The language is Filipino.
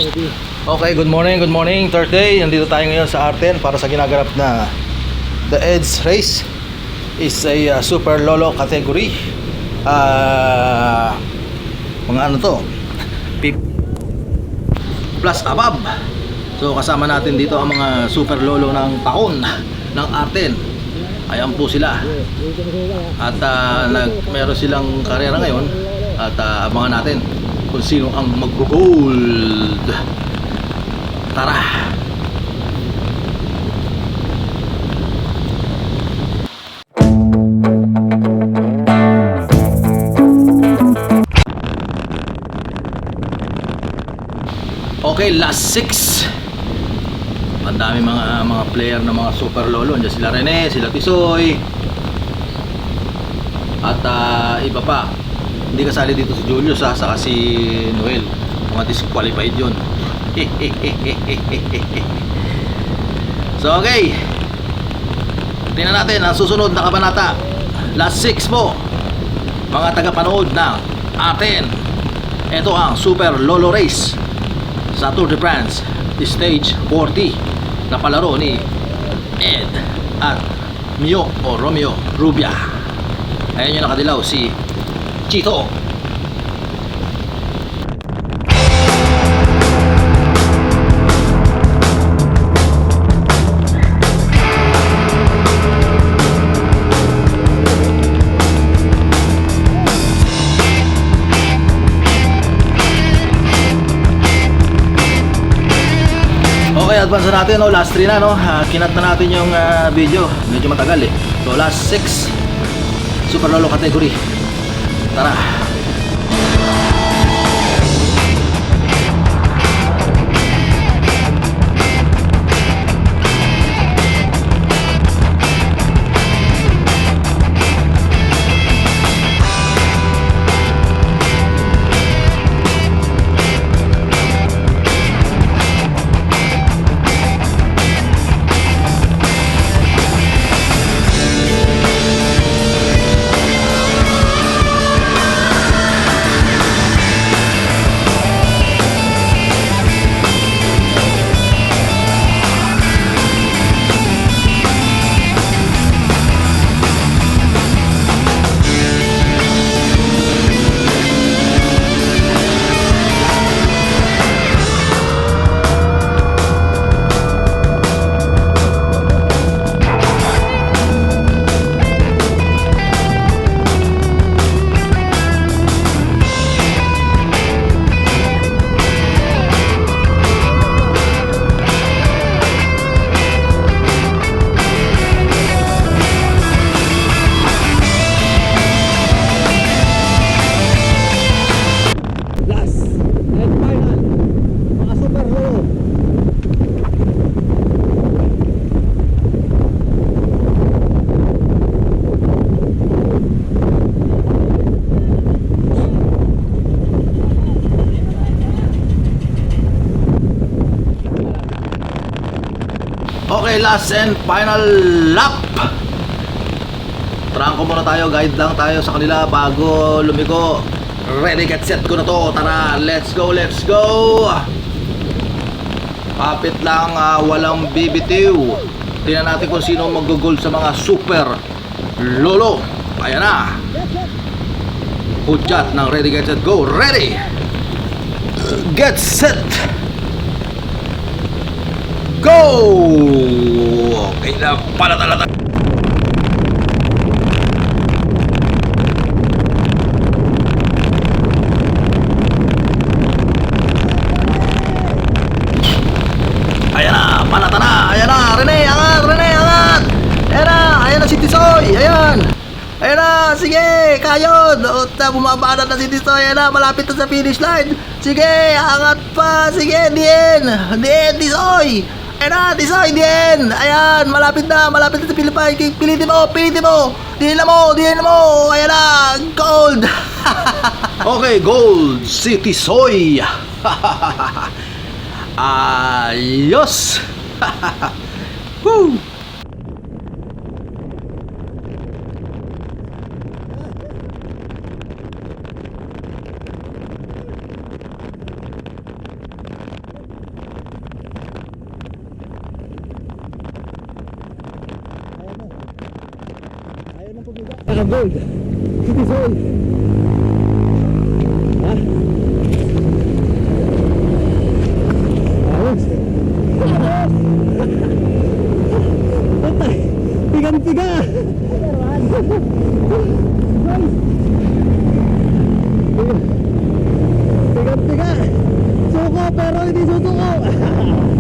Okay, good morning, Thursday. Nandito tayo ngayon sa Arten para sa ginaganap na The Edge Race. Is a super lolo category. Mga ano to? Plus above. So kasama natin dito ang mga super lolo ng taon ng Arten. Ayan po sila. At meron silang karera ngayon. At abangan natin kung sino ang mag-gold. Tara! Okay, last 6. Ang dami mga player na mga super lolo. Andiyan sila Rene, sila Tisoy. At iba pa. Hindi kasali dito si Julius saka si Noel. Mga disqualified yun. So okay, tingnan natin ang susunod na kabanata. Last 6 po, mga tagapanood ng atin. Ito ang Super Lolo Race sa Tour de France Stage 40 na palaro ni Ed at Mio o Romeo Rubia. Ayan yung nakadilaw, si Chito. Okay, advance na natin, no? Last 3 na, no? Kinat na natin yung video. Medyo matagal eh. So last 6 Super Lolo category. Tara. Okay, last and final lap. Trangko muna tayo, guide lang tayo sa kanila bago lumiko. Ready, get set ko na to. Tara, let's go, let's go. Kapit lang, walang bibitiw. Tingnan natin kung sino mag-gold sa mga super lolo. Ayan na. Hudyat ng ready, get set, go. Ready, get set, go! Okay na, palatalata. Ayan na, palata na. Ayan na, Rene, angat, Rene, angat. Ayan na si Tisoy, ayan. Ayan na, sige, kayod. Bumaba na si Tisoy, ayan na, malapit na sa finish line. Sige, angat pa, sige, Dien, Tisoy. Ayan na, Tisoy, Dien. Ayan, malapit na sa Pilipinas. Pilitin mo. Dien na mo. Ayan na, gold. Okay, gold, si Tisoy. Ayos. Woo. gold. City Soy. Ha? Ayos. Patay. Pigan-piga. Pigan-piga. Suko pero hindi sutuko.